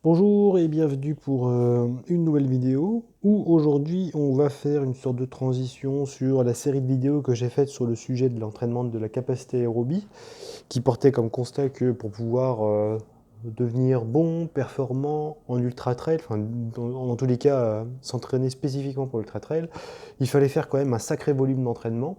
Bonjour et bienvenue pour une nouvelle vidéo où aujourd'hui on va faire une sorte de transition sur la série de vidéos que j'ai faite sur le sujet de l'entraînement de la capacité aérobie qui portait comme constat que pour pouvoir devenir bon, performant en ultra trail, enfin dans tous les cas s'entraîner spécifiquement pour l'ultra trail, il fallait faire quand même un sacré volume d'entraînement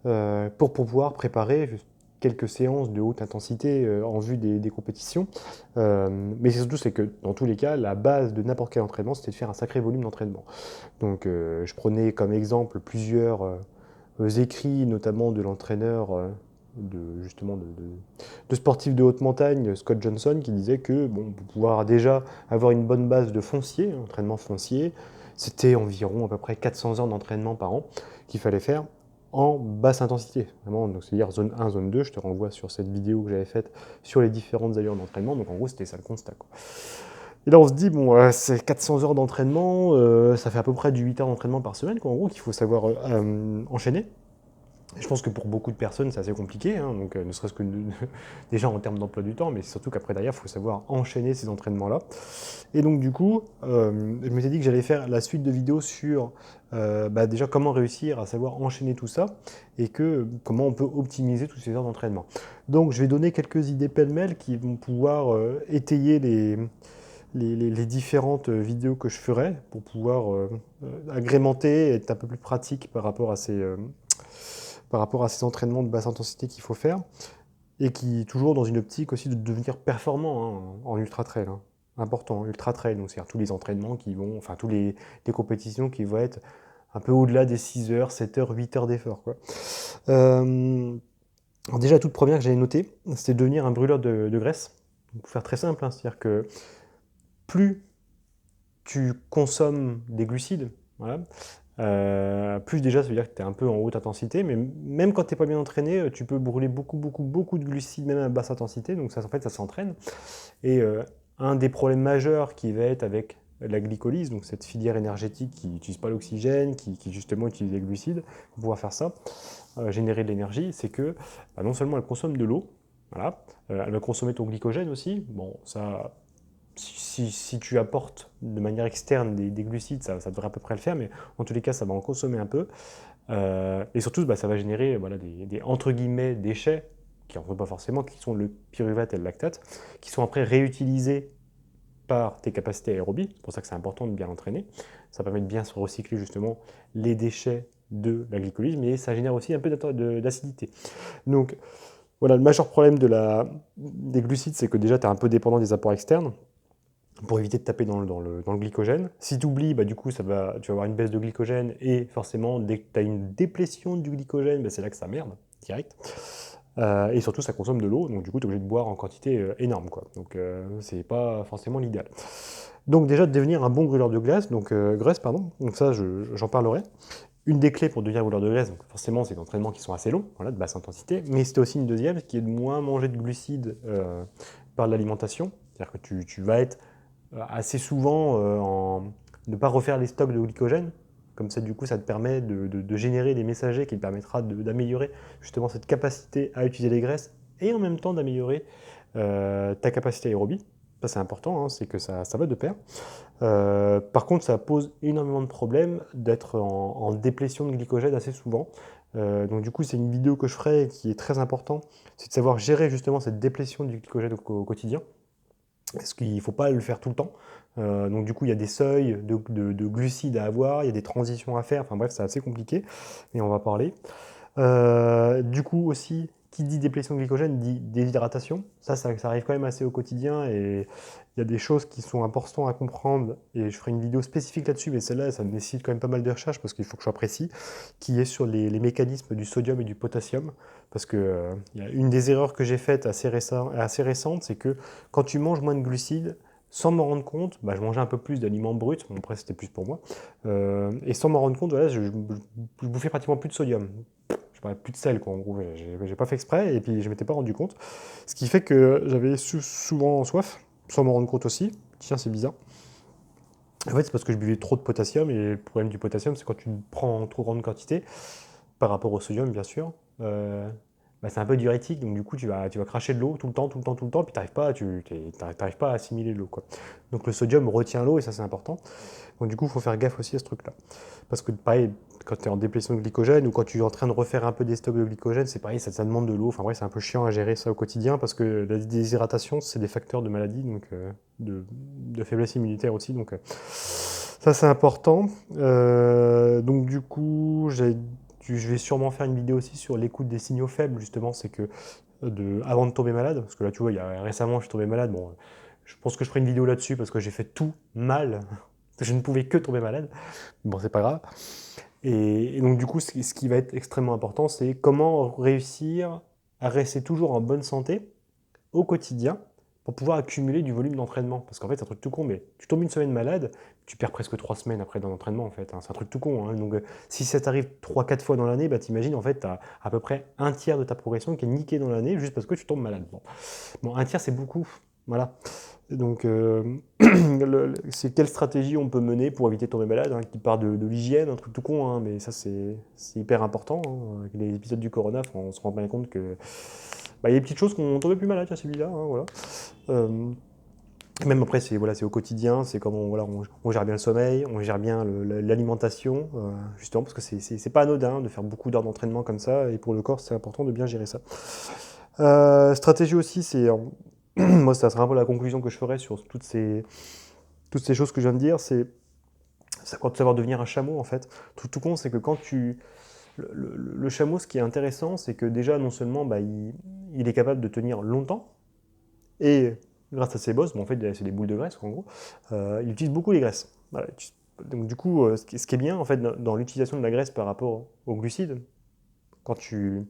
pour pouvoir préparer quelques séances de haute intensité en vue des compétitions. Mais surtout, c'est que dans tous les cas, la base de n'importe quel entraînement, c'était de faire un sacré volume d'entraînement. Donc, je prenais comme exemple plusieurs écrits, notamment de l'entraîneur de sportifs de haute montagne, Scott Johnson, qui disait que bon, pour pouvoir déjà avoir une bonne base de foncier, entraînement foncier, c'était environ à peu près 400 heures d'entraînement par an qu'il fallait faire en basse intensité. Vraiment, donc c'est-à-dire zone 1, zone 2, je te renvoie sur cette vidéo que j'avais faite sur les différentes allures d'entraînement, donc en gros c'était ça le constat, quoi. Et là on se dit, bon, c'est 400 heures d'entraînement, ça fait à peu près du 8 heures d'entraînement par semaine, quoi, en gros, qu'il faut savoir enchaîner. Je pense que pour beaucoup de personnes, c'est assez compliqué, hein, donc ne serait-ce que déjà en termes d'emploi du temps, mais surtout qu'après derrière, il faut savoir enchaîner ces entraînements-là. Et donc du coup, je m'étais dit que j'allais faire la suite de vidéos sur déjà comment réussir à savoir enchaîner tout ça et que comment on peut optimiser toutes ces heures d'entraînement. Donc je vais donner quelques idées pêle-mêle qui vont pouvoir étayer les différentes vidéos que je ferai pour pouvoir agrémenter et être un peu plus pratique par rapport à ces entraînements de basse intensité qu'il faut faire, et qui toujours dans une optique aussi de devenir performant hein, en ultra trail. Hein. Important, ultra trail, donc c'est-à-dire tous les entraînements qui vont, enfin tous les compétitions qui vont être un peu au-delà des 6 heures, 7 heures, 8 heures d'effort. Quoi. Alors déjà, la toute première que j'avais notée, c'était devenir un brûleur de graisse. Pour faire très simple, hein, c'est-à-dire que plus tu consommes des glucides, voilà, plus déjà, ça veut dire que tu es un peu en haute intensité, mais même quand tu n'es pas bien entraîné, tu peux brûler beaucoup de glucides, même à basse intensité, donc ça, en fait, ça s'entraîne. Et un des problèmes majeurs qui va être avec la glycolyse, donc cette filière énergétique qui n'utilise pas l'oxygène, qui justement utilise les glucides pour pouvoir faire ça, générer de l'énergie, c'est que non seulement elle consomme de l'eau, voilà, elle va consommer ton glycogène aussi, bon, ça si tu apportes de manière externe des glucides, ça devrait à peu près le faire, mais en tous les cas, ça va en consommer un peu. Et surtout, ça va générer voilà, entre guillemets, déchets, qui n'en sont pas forcément, qui sont le pyruvate et le lactate, qui sont après réutilisés par tes capacités aérobies. C'est pour ça que c'est important de bien l'entraîner. Ça permet de bien se recycler justement les déchets de la glycolyse, mais ça génère aussi un peu d'acidité. Donc voilà, le majeur problème des glucides, c'est que déjà, tu es un peu dépendant des apports externes pour éviter de taper dans le glycogène. Si tu oublies, du coup, tu vas avoir une baisse de glycogène et forcément, dès que tu as une déplétion du glycogène, c'est là que ça merde, direct. Et surtout, ça consomme de l'eau, donc du coup, tu es obligé de boire en quantité énorme, quoi. Donc, c'est pas forcément l'idéal. Donc, déjà, de devenir un bon brûleur de graisse, pardon. Donc, ça, j'en parlerai. Une des clés pour devenir brûleur de graisse, donc forcément, c'est des entraînements qui sont assez longs, voilà, de basse intensité, mais c'était aussi une deuxième, qui est de moins manger de glucides par l'alimentation. C'est-à-dire que tu vas être assez souvent ne pas refaire les stocks de glycogène. Comme ça, du coup, ça te permet de générer des messagers qui te permettra d'améliorer justement cette capacité à utiliser les graisses et en même temps d'améliorer ta capacité aérobie. Ça, c'est important, hein, c'est que ça va de pair. Par contre, ça pose énormément de problèmes d'être en déplétion de glycogène assez souvent. Donc du coup, c'est une vidéo que je ferai qui est très important, c'est de savoir gérer justement cette déplétion du glycogène au quotidien. Parce qu'il ne faut pas le faire tout le temps. Donc du coup, il y a des seuils de glucides à avoir, il y a des transitions à faire, enfin bref, c'est assez compliqué, et on va parler. Du coup aussi, qui dit déplétion de glycogène dit déshydratation. Ça arrive quand même assez au quotidien, et il y a des choses qui sont importantes à comprendre, et je ferai une vidéo spécifique là-dessus, mais celle-là, ça nécessite quand même pas mal de recherche, parce qu'il faut que je sois précis, qui est sur les mécanismes du sodium et du potassium. Parce que y a une des erreurs que j'ai faites assez récente, c'est que quand tu manges moins de glucides, sans m'en rendre compte, je mangeais un peu plus d'aliments bruts, bon après c'était plus pour moi, et sans m'en rendre compte, voilà, je bouffais pratiquement plus de sodium. Je parlais plus de sel, quoi, en gros, j'ai pas fait exprès, et puis je m'étais pas rendu compte. Ce qui fait que j'avais souvent soif, sans m'en rendre compte aussi. Tiens, c'est bizarre. En fait, c'est parce que je buvais trop de potassium, et le problème du potassium, c'est quand tu le prends en trop grande quantité, par rapport au sodium, bien sûr, bah, c'est un peu diurétique, donc du coup tu vas cracher de l'eau tout le temps, tout le temps, tout le temps, puis t'arrives pas à assimiler l'eau, quoi. Donc le sodium retient l'eau et ça c'est important. Donc du coup il faut faire gaffe aussi à ce truc-là. Parce que pareil, quand tu es en déplétion de glycogène ou quand tu es en train de refaire un peu des stocks de glycogène, c'est pareil, ça demande de l'eau. Enfin bref, c'est un peu chiant à gérer ça au quotidien parce que la déshydratation, c'est des facteurs de maladie, donc de faiblesse immunitaire aussi. Donc ça c'est important. Donc du coup, je vais sûrement faire une vidéo aussi sur l'écoute des signaux faibles, justement, c'est que avant de tomber malade, parce que là tu vois, récemment je suis tombé malade, bon, je pense que je ferai une vidéo là-dessus parce que j'ai fait tout mal, je ne pouvais que tomber malade, bon c'est pas grave. Et donc du coup, ce qui va être extrêmement important, c'est comment réussir à rester toujours en bonne santé au quotidien pour pouvoir accumuler du volume d'entraînement. Parce qu'en fait, c'est un truc tout con, mais tu tombes une semaine malade, tu perds presque 3 semaines après d'un entraînement, en fait, hein. C'est un truc tout con, hein. Donc si ça t'arrive 3-4 fois dans l'année, bah, t'imagines, en fait, tu as à peu près un tiers de ta progression qui est niquée dans l'année juste parce que tu tombes malade. Bon, un tiers, c'est beaucoup. Voilà. Donc, c'est quelle stratégie on peut mener pour éviter de tomber malade, hein, qui part de l'hygiène, un truc tout con, hein, mais ça c'est hyper important, hein. Avec les épisodes du Corona, on se rend bien compte que bah, il y a des petites choses qu'on tombait plus malade à celui-là, hein, voilà. Euh, Même après, c'est au quotidien, c'est comment voilà, on gère bien le sommeil, on gère bien l'alimentation, justement, parce que c'est pas anodin de faire beaucoup d'heures d'entraînement comme ça, et pour le corps, c'est important de bien gérer ça. Stratégie aussi, moi, ça sera un peu la conclusion que je ferai sur toutes ces choses que je viens de dire, c'est quand savoir devenir un chameau, en fait. Tout con, c'est que le chameau, ce qui est intéressant, c'est que déjà, non seulement bah, il est capable de tenir longtemps, et grâce à ses bosses, bon, en fait, c'est des boules de graisse, en gros, il utilise beaucoup les graisses. Voilà. Donc, du coup, ce qui est bien, en fait, dans l'utilisation de la graisse par rapport aux glucides, quand tu,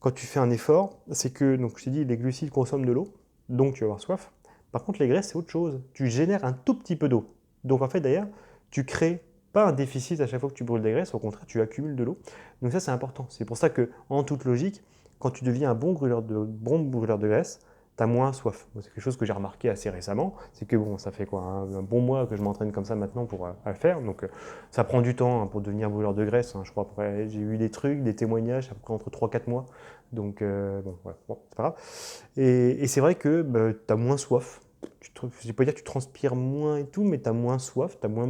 quand tu fais un effort, c'est que, donc, je t'ai dit, les glucides consomment de l'eau, donc tu vas avoir soif. Par contre, les graisses, c'est autre chose. Tu génères un tout petit peu d'eau. Donc, en fait, d'ailleurs, tu crées pas un déficit à chaque fois que tu brûles des graisses, au contraire, tu accumules de l'eau. Donc, ça, c'est important. C'est pour ça que, en toute logique, quand tu deviens un bon brûleur de graisse, tu as moins soif. C'est quelque chose que j'ai remarqué assez récemment. C'est que, bon, ça fait quoi, un bon mois que je m'entraîne comme ça maintenant pour le faire. Donc, ça prend du temps, hein, pour devenir brûleur de graisse, hein. Je crois après, j'ai eu des trucs, des témoignages, à peu près entre 3-4 mois. Donc, bon, voilà, bon, c'est pas grave. Et c'est vrai que bah, tu as moins soif. Je ne vais pas dire que tu transpires moins et tout, mais tu as moins soif, tu as moins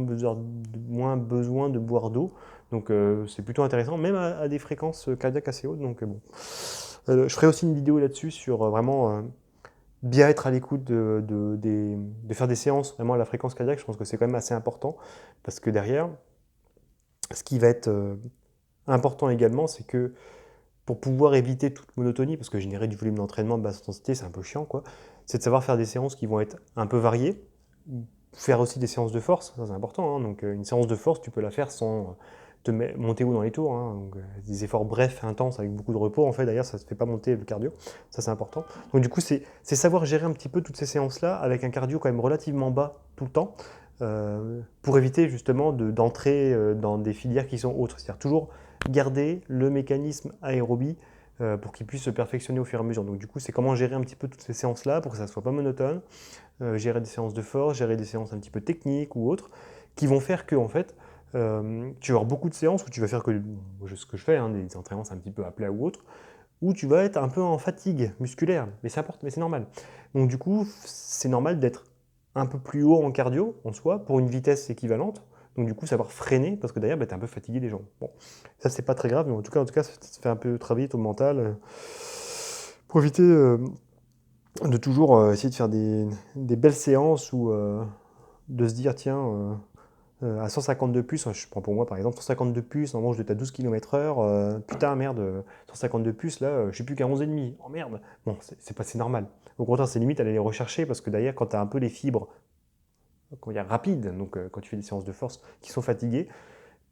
besoin de boire d'eau. Donc c'est plutôt intéressant, même à des fréquences cardiaques assez hautes. Donc bon. Je ferai aussi une vidéo là-dessus sur vraiment bien être à l'écoute de faire des séances vraiment à la fréquence cardiaque. Je pense que c'est quand même assez important parce que derrière, ce qui va être important également, c'est que pour pouvoir éviter toute monotonie, parce que générer du volume d'entraînement de basse intensité, c'est un peu chiant, quoi, c'est de savoir faire des séances qui vont être un peu variées, faire aussi des séances de force, ça c'est important, hein. Donc une séance de force, tu peux la faire sans monter haut dans les tours, hein. Donc, des efforts brefs, intenses, avec beaucoup de repos, en fait, d'ailleurs, ça ne fait pas monter le cardio, ça c'est important. Donc du coup, c'est savoir gérer un petit peu toutes ces séances-là, avec un cardio quand même relativement bas tout le temps, pour éviter justement d'entrer dans des filières qui sont autres, c'est-à-dire toujours garder le mécanisme aérobie pour qu'il puisse se perfectionner au fur et à mesure. Donc du coup, c'est comment gérer un petit peu toutes ces séances-là pour que ça ne soit pas monotone, gérer des séances de force, gérer des séances un petit peu techniques ou autres, qui vont faire que, en fait, tu vas avoir beaucoup de séances où tu vas faire que ce que je fais, hein, des entraînements un petit peu à plat ou autre, où tu vas être un peu en fatigue musculaire, mais c'est normal. Donc du coup, c'est normal d'être un peu plus haut en cardio, en soi, pour une vitesse équivalente. Donc du coup, savoir freiner, parce que derrière, bah, tu es un peu fatigué des jambes. Bon, ça c'est pas très grave, mais en tout cas, ça te fait un peu travailler ton mental, pour éviter de toujours essayer de faire des belles séances ou de se dire, tiens, à 150 de plus, je prends pour moi par exemple, 150 de plus, normalement je dois être à 12 km/h, putain merde, 150 de plus, là, je suis plus qu'à 11,5, oh merde. Bon, c'est normal. Au contraire, c'est limite aller les rechercher parce que d'ailleurs, quand tu as un peu les fibres, comment dire, rapides, donc quand tu fais des séances de force qui sont fatiguées,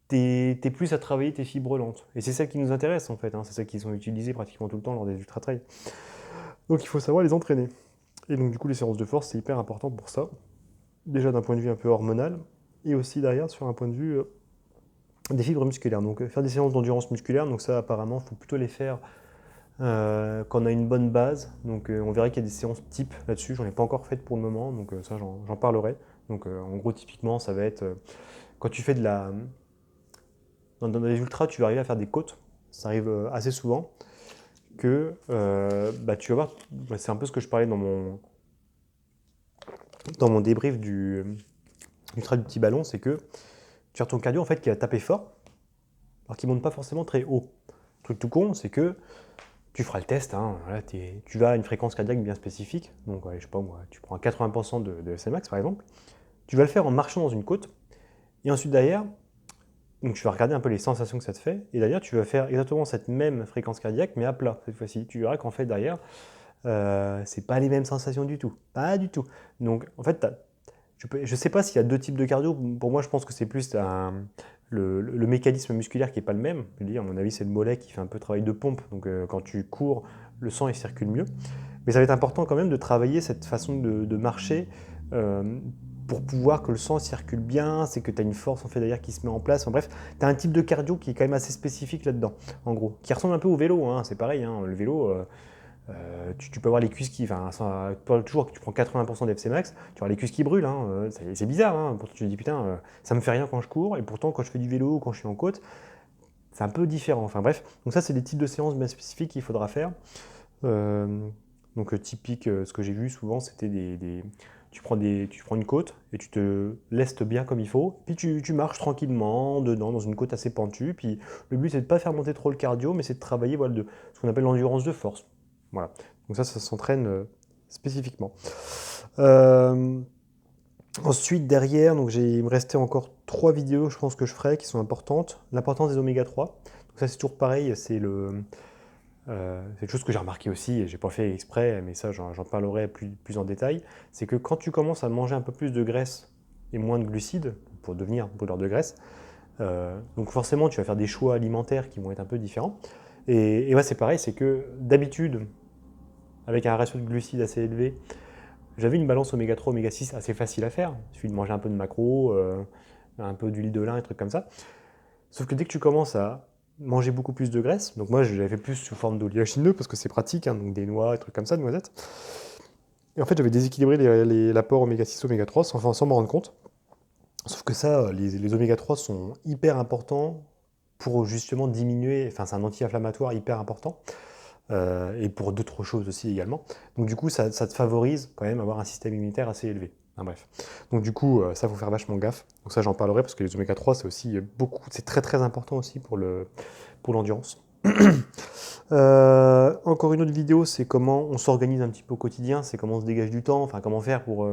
t'es plus à travailler tes fibres lentes. Et c'est ça qui nous intéresse en fait, hein, c'est ça qui sont utilisées pratiquement tout le temps lors des ultra-trails. Donc il faut savoir les entraîner. Et donc du coup, les séances de force, c'est hyper important pour ça. Déjà d'un point de vue un peu hormonal, et aussi derrière sur un point de vue des fibres musculaires. Donc faire des séances d'endurance musculaire, donc ça apparemment, il faut plutôt les faire quand on a une bonne base. Donc on verrait qu'il y a des séances type là-dessus, j'en ai pas encore fait pour le moment, donc ça j'en parlerai. Donc en gros, typiquement, ça va être quand tu fais dans les ultras, tu vas arriver à faire des côtes, ça arrive assez souvent. que tu vas voir, c'est un peu ce que je parlais dans mon débrief du trait du petit ballon, c'est que tu as ton cardio en fait qui va taper fort, alors qu'il ne monte pas forcément très haut. Le truc tout con, c'est que tu feras le test, hein, voilà, tu vas à une fréquence cardiaque bien spécifique, donc je sais pas moi, tu prends 80% de Cmax par exemple, tu vas le faire en marchant dans une côte, et ensuite derrière, donc tu vas regarder un peu les sensations que ça te fait, et derrière tu vas faire exactement cette même fréquence cardiaque, mais à plat cette fois-ci. Tu verras qu'en fait derrière, c'est pas les mêmes sensations du tout, pas du tout. Donc en fait, je sais pas s'il y a deux types de cardio, pour moi je pense que c'est plus le mécanisme musculaire qui n'est pas le même. Je veux dire, à mon avis, c'est le mollet qui fait un peu travail de pompe, donc quand tu cours, le sang il circule mieux. Mais ça va être important quand même de travailler cette façon de marcher euh, pour pouvoir que le sang circule bien, c'est que tu as une force en fait derrière qui se met en place. En bref, tu as un type de cardio qui est quand même assez spécifique là-dedans, en gros, qui ressemble un peu au vélo, hein, c'est pareil, hein, le vélo. Tu peux avoir les cuisses qui, toujours que tu prends 80% d'FC max, tu auras les cuisses qui brûlent, hein, c'est bizarre, hein, pourtant tu te dis putain, ça me fait rien quand je cours, et pourtant quand je fais du vélo ou quand je suis en côte, c'est un peu différent, enfin bref, donc ça c'est des types de séances bien spécifiques qu'il faudra faire. Donc typique, ce que j'ai vu souvent, c'était tu prends une côte et tu te lestes bien comme il faut, puis tu marches tranquillement dedans dans une côte assez pentue, puis le but c'est de ne pas faire monter trop le cardio, mais c'est de travailler voilà, ce qu'on appelle l'endurance de force. Voilà. Donc ça s'entraîne spécifiquement. Euh, Ensuite, derrière, donc il me restait encore 3 vidéos, je pense que je ferai, qui sont importantes. L'importance des oméga 3. Donc ça c'est toujours pareil, c'est quelque chose que j'ai remarqué aussi, et j'ai pas fait exprès, mais ça j'en parlerai plus en détail, c'est que quand tu commences à manger un peu plus de graisse et moins de glucides, pour devenir brûleur de graisse, donc forcément tu vas faire des choix alimentaires qui vont être un peu différents. Et ouais, c'est pareil, c'est que d'habitude, avec un ratio de glucides assez élevé, j'avais une balance oméga 3, oméga 6 assez facile à faire. Il suffit de manger un peu de macro, un peu d'huile de lin, et trucs comme ça. Sauf que dès que tu commences à manger beaucoup plus de graisse, donc moi je l'avais fait plus sous forme d'oléagineux parce que c'est pratique, hein, donc des noix, des trucs comme ça, de noisettes. Et en fait j'avais déséquilibré l'apport oméga 6, oméga 3 sans m'en rendre compte. Sauf que ça, les oméga 3 sont hyper importants pour justement diminuer, enfin c'est un anti-inflammatoire hyper important, et pour d'autres choses aussi également. Donc du coup ça te favorise quand même avoir un système immunitaire assez élevé. Enfin, bref. Donc du coup, ça faut faire vachement gaffe. Donc ça j'en parlerai parce que les oméga 3 c'est aussi c'est très très important aussi pour l'endurance. Encore une autre vidéo, c'est comment on s'organise un petit peu au quotidien, c'est comment on se dégage du temps, enfin comment faire pour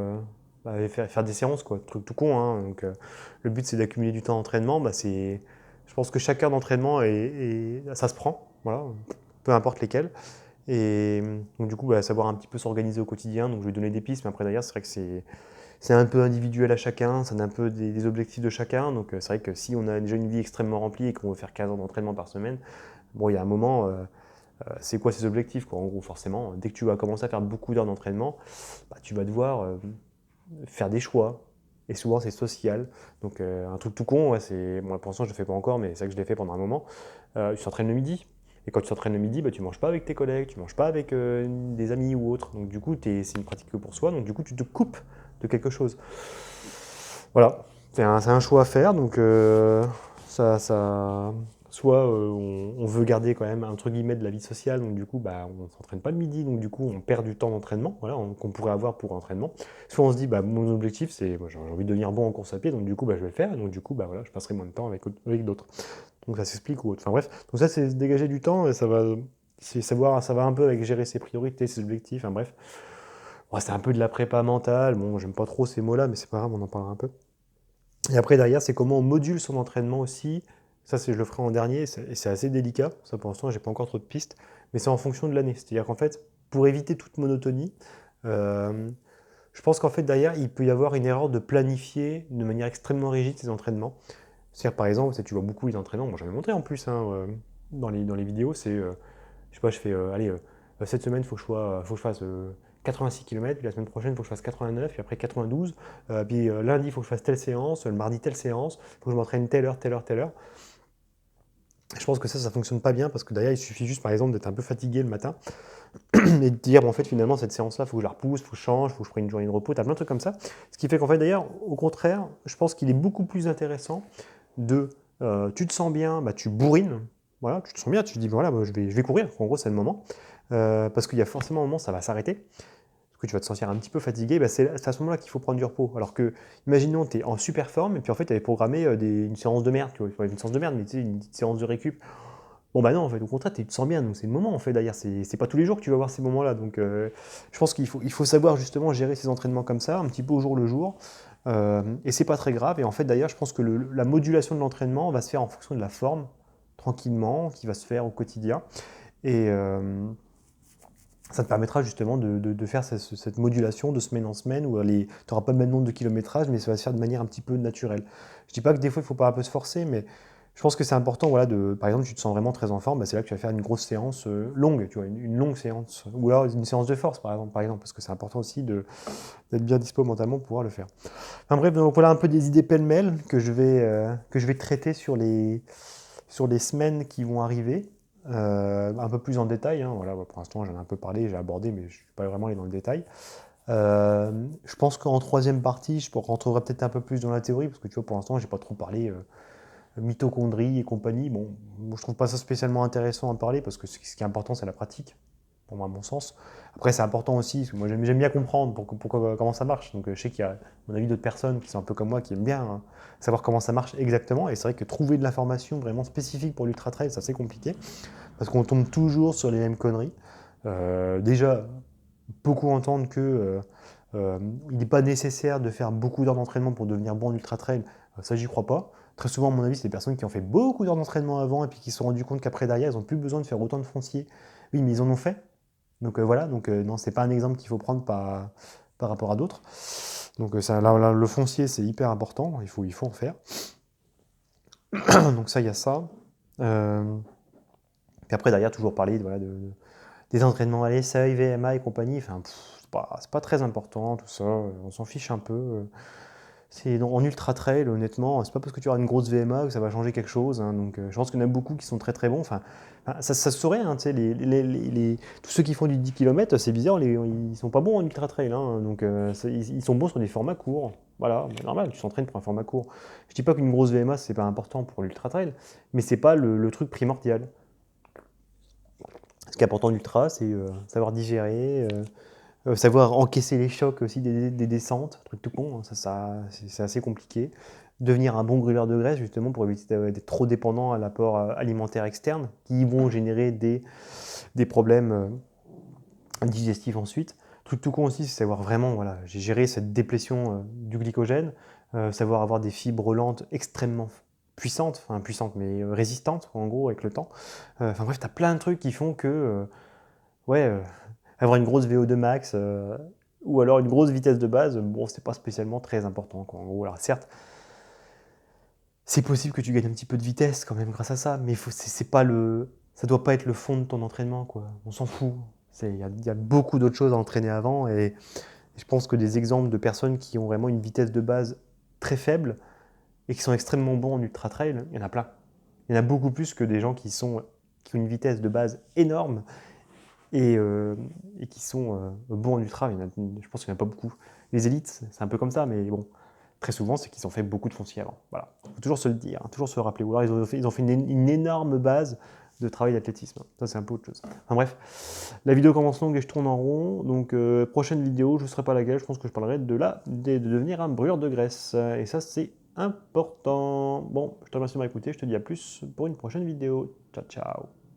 faire des séances, quoi, truc tout con, hein. Donc le but c'est d'accumuler du temps d'entraînement, je pense que chaque heure d'entraînement ça se prend, voilà, peu importe lesquels. Et donc du coup, savoir un petit peu s'organiser au quotidien, donc je vais donner des pistes, mais après derrière c'est vrai que c'est un peu individuel à chacun, c'est un peu des objectifs de chacun, donc c'est vrai que si on a déjà une vie extrêmement remplie et qu'on veut faire 15 heures d'entraînement par semaine, bon, il y a un moment, c'est quoi ses objectifs, quoi. En gros, forcément, dès que tu vas commencer à faire beaucoup d'heures d'entraînement, tu vas devoir faire des choix. Et souvent, c'est social. Donc, un truc tout con, moi, pour l'instant, je ne le fais pas encore, mais c'est vrai que je l'ai fait pendant un moment. Tu t'entraînes le midi. Et quand tu t'entraînes le midi, tu ne manges pas avec tes collègues, tu ne manges pas avec des amis ou autres. Donc, du coup, c'est une pratique que pour soi. Donc, du coup, tu te coupes de quelque chose. Voilà. C'est un choix à faire. Donc, soit on veut garder quand même entre guillemets de la vie sociale, donc du coup on ne s'entraîne pas le midi, donc du coup on perd du temps d'entraînement, voilà, qu'on pourrait avoir pour entraînement. Soit on se dit mon objectif c'est j'ai envie de devenir bon en course à pied, donc du coup je vais le faire, et donc du coup voilà, je passerai moins de temps avec d'autres. Donc ça s'explique ou autre. Enfin bref, donc ça c'est se dégager du temps, et ça va un peu avec gérer ses priorités, ses objectifs, enfin bref. Ouais, c'est un peu de la prépa mentale, bon j'aime pas trop ces mots-là, mais c'est pas grave, on en parlera un peu. Et après, derrière, c'est comment on module son entraînement aussi. Ça, je le ferai en dernier, et c'est assez délicat. Ça, pour l'instant, j'ai pas encore trop de pistes. Mais c'est en fonction de l'année. C'est-à-dire qu'en fait, pour éviter toute monotonie, euh, je pense qu'en fait, derrière, il peut y avoir une erreur de planifier de manière extrêmement rigide ses entraînements. C'est-à-dire, par exemple, si tu vois beaucoup les entraînements, moi j'avais montré en plus dans les vidéos, je sais pas, je fais, allez, cette semaine, faut que je fasse 86 km, puis la semaine prochaine, il faut que je fasse 89, puis après 92, puis lundi, il faut que je fasse telle séance, le mardi, telle séance, il faut que je m'entraîne telle heure, telle heure, telle heure. Je pense que ça fonctionne pas bien, parce que derrière, il suffit juste, par exemple, d'être un peu fatigué le matin, et de dire, en fait, finalement, cette séance-là, il faut que je la repousse, il faut que je change, il faut que je prenne une journée de repos, t'as plein de trucs comme ça. Ce qui fait qu'en fait, d'ailleurs, au contraire, je pense qu'il est beaucoup plus intéressant tu te sens bien, tu bourrines, voilà, tu te sens bien, tu te dis, voilà, je vais courir, en gros, c'est le moment. Parce qu'il y a forcément un moment, ça va s'arrêter, parce que tu vas te sentir un petit peu fatigué, bah, c'est à ce moment-là qu'il faut prendre du repos. Alors que, imaginons, tu es en super forme, et puis en fait, tu avais programmé une séance de merde, tu vois, une séance de merde, mais tu sais, une petite séance de récup. Bon bah non, en fait, au contraire, tu te sens bien, donc c'est le moment, en fait, d'ailleurs, c'est pas tous les jours que tu vas avoir ces moments-là, donc je pense il faut savoir justement gérer ces entraînements comme ça, un petit peu au jour le jour, et c'est pas très grave, et en fait, d'ailleurs, je pense que la modulation de l'entraînement va se faire en fonction de la forme, tranquillement, qui va se faire au quotidien, et ça te permettra justement de faire cette modulation de semaine en semaine, où tu n'auras pas le même nombre de kilométrage, mais ça va se faire de manière un petit peu naturelle. Je dis pas que des fois, il faut pas un peu se forcer, mais je pense que c'est important, voilà, par exemple, tu te sens vraiment très en forme, bah, c'est là que tu vas faire une grosse séance longue, tu vois, une longue séance, ou alors une séance de force, par exemple, parce que c'est important aussi d'être bien dispo mentalement pour pouvoir le faire. Enfin bref, donc voilà un peu des idées pêle-mêle que je vais traiter sur les semaines qui vont arriver, un peu plus en détail, hein, voilà, pour l'instant j'en ai un peu parlé, j'ai abordé, mais je ne suis pas vraiment allé dans le détail. Je pense qu'en troisième partie, je rentrerai peut-être un peu plus dans la théorie, parce que tu vois, pour l'instant, j'ai pas trop parlé mitochondrie et compagnie. Bon, moi, je trouve pas ça spécialement intéressant à parler, parce que ce qui est important, c'est la pratique, pour moi, à mon sens. Après, c'est important aussi, parce que moi, j'aime bien comprendre comment ça marche. Donc, je sais qu'il y a, à mon avis, d'autres personnes qui sont un peu comme moi, qui aiment bien hein, savoir comment ça marche exactement. Et c'est vrai que trouver de l'information vraiment spécifique pour l'ultra trail, c'est assez compliqué, parce qu'on tombe toujours sur les mêmes conneries. Déjà, beaucoup entendent que il n'est pas nécessaire de faire beaucoup d'heures d'entraînement pour devenir bon en ultra trail. Ça, j'y crois pas. Très souvent, à mon avis, c'est des personnes qui ont fait beaucoup d'heures d'entraînement avant et puis qui se sont rendues compte qu'après, derrière, ils n'ont plus besoin de faire autant de foncier. Oui, mais ils en ont fait. Donc voilà, donc non, c'est pas un exemple qu'il faut prendre par rapport à d'autres. Donc là, le foncier, c'est hyper important, il faut en faire. Donc ça, il y a ça. Puis après, derrière, toujours parler voilà, des entraînements à l'essai, VMA et compagnie. Enfin, c'est pas très important, tout ça. On s'en fiche un peu. En ultra trail, honnêtement, c'est pas parce que tu auras une grosse VMA que ça va changer quelque chose. Hein, donc, je pense qu'il y en a beaucoup qui sont très très bons. Ça se saurait, hein, tu sais, tous ceux qui font du 10 km, c'est bizarre, ils sont pas bons en ultra trail. Hein, donc, ils sont bons sur des formats courts. Voilà, c'est normal, tu s'entraînes pour un format court. Je dis pas qu'une grosse VMA, c'est pas important pour l'ultra trail, mais c'est pas le truc primordial. Ce qui est important en ultra, c'est savoir digérer. Savoir encaisser les chocs aussi des descentes, truc tout con, hein, c'est assez compliqué. Devenir un bon brûleur de graisse justement pour éviter d'être trop dépendant à l'apport alimentaire externe qui vont générer des problèmes digestifs ensuite. Truc tout con aussi, c'est savoir vraiment voilà, gérer cette déplétion du glycogène, savoir avoir des fibres lentes extrêmement puissantes, enfin puissantes mais résistantes en gros avec le temps. Enfin bref, tu as plein de trucs qui font que ouais, avoir une grosse VO2 max ou alors une grosse vitesse de base, bon, c'est pas spécialement très important. Quoi. En gros, alors certes, c'est possible que tu gagnes un petit peu de vitesse quand même grâce à ça, mais c'est pas ça doit pas être le fond de ton entraînement. Quoi. On s'en fout. Il y a beaucoup d'autres choses à entraîner avant et je pense que des exemples de personnes qui ont vraiment une vitesse de base très faible et qui sont extrêmement bons en ultra trail, il y en a plein. Il y en a beaucoup plus que des gens qui ont une vitesse de base énorme et, qui sont bons en ultra. Je pense qu'il n'y en a pas beaucoup. Les élites, c'est un peu comme ça, mais bon, très souvent, c'est qu'ils ont fait beaucoup de foncier avant. Voilà. Il faut toujours se le dire, hein, toujours se le rappeler. Ou alors, ils ont fait une énorme base de travail d'athlétisme. Ça, c'est un peu autre chose. Enfin bref, la vidéo commence longue et je tourne en rond. Donc, prochaine vidéo, je ne serai pas laquelle. Je pense que je parlerai de devenir un brûleur de graisse. Et ça, c'est important. Bon, je te remercie de m'avoir écouté. Je te dis à plus pour une prochaine vidéo. Ciao, ciao.